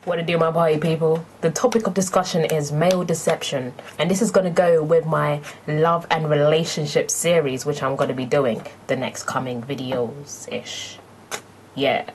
What to do, my party people? The topic of discussion is male deception, and this is going to go with my love and relationship series, which I'm going to be doing the next coming videos-ish. Yeah.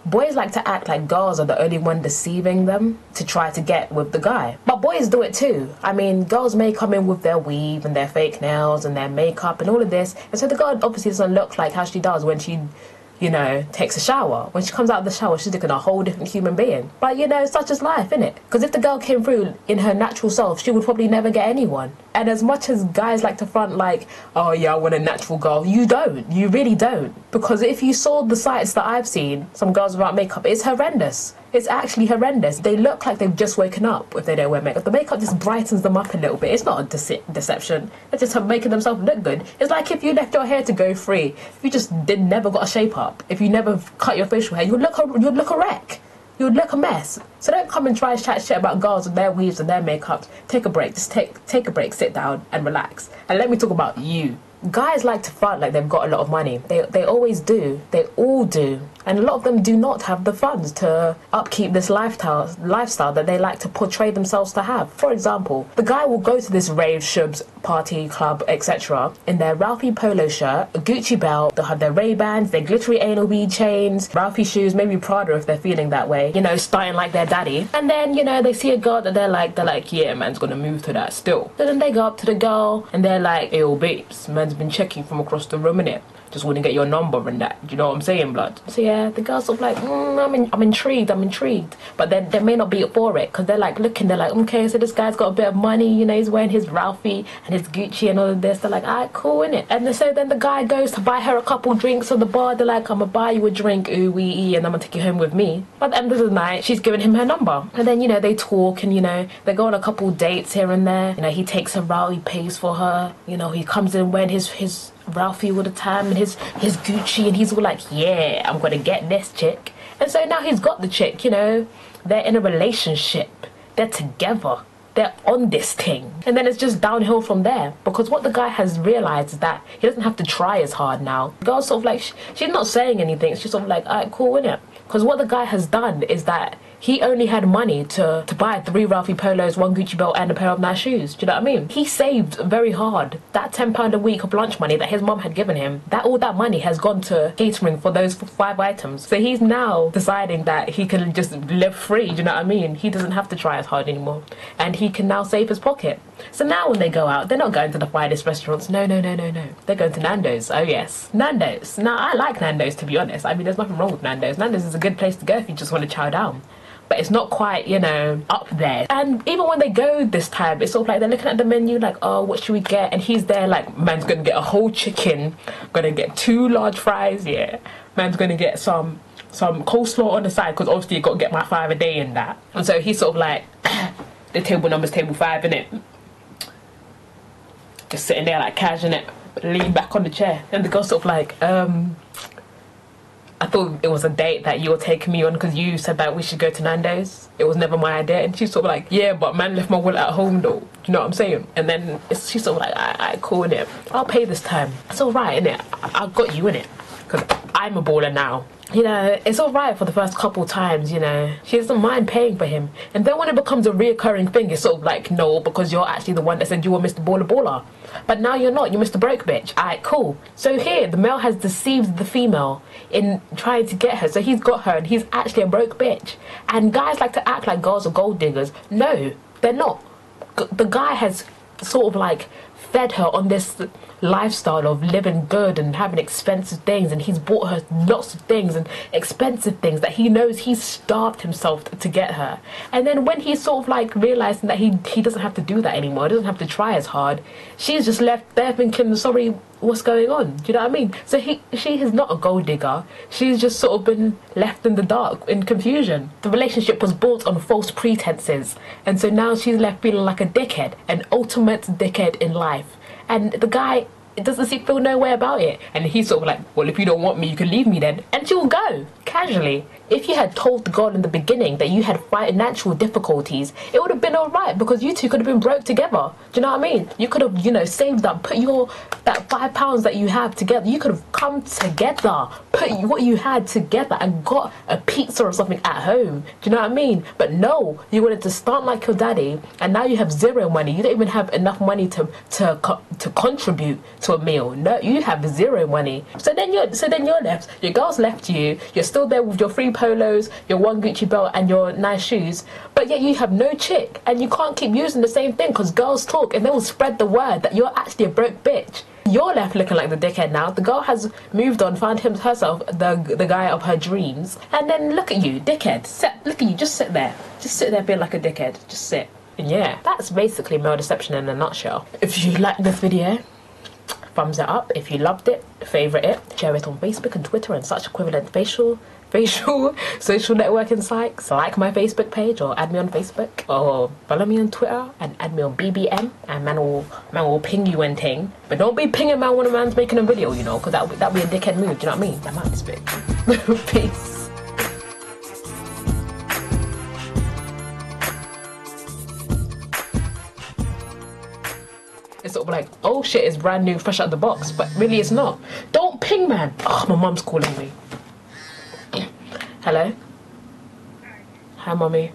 Boys like to act like girls are the only one deceiving them to try to get with the guy. But boys do it too. I mean, girls may come in with their weave and their fake nails and their makeup and all of this. And so the girl obviously doesn't look like how she does when she, you know, takes a shower. When she comes out of the shower, she's looking a whole different human being. But, you know, such is life, innit? Because if the girl came through in her natural self, she would probably never get anyone. And as much as guys like to front like, oh yeah, I want a natural girl, you don't. You really don't. Because if you saw the sights that I've seen, some girls without makeup, it's horrendous. It's actually horrendous. They look like they've just woken up if they don't wear makeup. The makeup just brightens them up a little bit. It's not a deception. They're just making themselves look good. It's like if you left your hair to go free, if you just never got a shape up, if you never cut your facial hair, you'd look a wreck. You'd look a mess. So don't come and try to chat shit about girls with their weaves and their makeup. Take a break. Just take a break, sit down and relax. And let me talk about you. Guys like to front like they've got a lot of money. They always do. They all do. And a lot of them do not have the funds to upkeep this lifestyle that they like to portray themselves to have. For example, the guy will go to this rave, shubs, party, club, etc. in their Ralphie polo shirt, a Gucci belt, they'll have their Ray-Bans, their glittery anal bead chains, Ralphie shoes, maybe Prada if they're feeling that way, you know, starting like their daddy. And then, you know, they see a girl that they're like, yeah, man's gonna move to that still. So then they go up to the girl and they're like, yo, babes, man's been checking from across the room, innit? Just wouldn't get your number and that. Do you know what I'm saying, blood? So yeah, the girls sort of like, I'm intrigued. But then they may not be for it because they're like looking, they're like, okay, so this guy's got a bit of money, you know, he's wearing his Ralphie and his Gucci and all of this. They're like, alright, cool, innit? And so then the guy goes to buy her a couple drinks on the bar. They're like, I'm gonna buy you a drink, ooh wee ee, and I'm gonna take you home with me. But at the end of the night, she's giving him her number. And then, you know, they talk and, you know, they go on a couple dates here and there. You know, he takes her out, he pays for her. You know, he comes in wearing his Ralphie all the time and his Gucci, and he's all like, yeah, I'm gonna get this chick. And so now he's got the chick, you know, they're in a relationship, they're together, they're on this thing, and then it's just downhill from there. Because what the guy has realized is that he doesn't have to try as hard now. The girl's sort of like, she's not saying anything, she's sort of like, alright, cool, innit? Because what the guy has done is that he only had money to buy 3 Ralphie polos, 1 Gucci belt and a pair of nice shoes. Do you know what I mean? He saved very hard. That £10 a week of lunch money that his mum had given him, all that money has gone to catering for those 5 items. So he's now deciding that he can just live free, do you know what I mean? He doesn't have to try as hard anymore. And he can now save his pocket. So now when they go out, they're not going to the finest restaurants. No. They're going to Nando's. Oh yes, Nando's. Now I like Nando's, to be honest. I mean, there's nothing wrong with Nando's. Nando's is a good place to go if you just want to chow down. But it's not quite, you know, up there. And even when they go this time, it's sort of like they're looking at the menu like, oh, what should we get? And he's there like, man's gonna get a whole chicken, gonna get 2 large fries, yeah. Man's gonna get some coleslaw on the side, because obviously you got to get my 5 a day in that. And so he's sort of like, the table number's table 5, innit? Just sitting there like casual, innit? Lean back on the chair. And the girl's sort of like, I thought it was a date that you were taking me on because you said that we should go to Nando's. It was never my idea. And she's sort of like, yeah, but man left my wallet at home though. Do you know what I'm saying? And then she's sort of like, alright, cool, innit? I'll pay this time. It's alright, innit? I've got you, innit? Because I'm a baller now. You know, it's alright for the first couple times, you know. She doesn't mind paying for him. And then when it becomes a reoccurring thing, it's sort of like, no, because you're actually the one that said you were Mr. Baller. But now you're not, you're Mr. Broke bitch. Alright, cool. So here, the male has deceived the female in trying to get her. So he's got her and he's actually a broke bitch. And guys like to act like girls are gold diggers. No, they're not. The guy has sort of like fed her on this lifestyle of living good and having expensive things, and he's bought her lots of things and expensive things that he knows he's starved himself to get her. And then when he's sort of like realizing that he doesn't have to do that anymore, he doesn't have to try as hard, she's just left there thinking, sorry, what's going on? Do you know what I mean? So she is not a gold digger. She's just sort of been left in the dark, in confusion. The relationship was built on false pretenses, and so now she's left feeling like a dickhead, an ultimate dickhead in life. And the guy, it doesn't feel no way about it. And he's sort of like, well, if you don't want me, you can leave me then. And she'll go. casually. If you had told the girl in the beginning that you had financial difficulties, it would have been alright, because you two could have been broke together. Do you know what I mean? You could have, you know, saved up, put that £5 that you have together. You could have come together, put what you had together and got a pizza or something at home. Do you know what I mean? But no, you wanted to start like your daddy, and now you have zero money. You don't even have enough money to contribute to a meal. No, you have zero money. So then you're left. Your girl's left you. You're still there with your free polos, your one Gucci belt and your nice shoes, but yet you have no chick, and you can't keep using the same thing because girls talk and they will spread the word that you're actually a broke bitch. You're left looking like the dickhead now. The girl has moved on, found herself the guy of her dreams, and then look at you, dickhead. Look at you, just sit there being like a dickhead. Just sit. And yeah, that's basically male deception in a nutshell. If you like this video, thumbs it up. If you loved it, favourite it, share it on Facebook and Twitter and such equivalent facial social networking sites. Like my Facebook page, or add me on Facebook, or follow me on Twitter and add me on BBM, and man will ping you and ting. But don't be pinging man when a man's making a video, you know, because that'll be a dickhead move. Do you know what I mean? That might be big. Peace. It's sort of like, oh shit, it's brand new, fresh out of the box, but really it's not. Don't ping, man. Oh, my mum's calling me. Hello? Hi, mommy.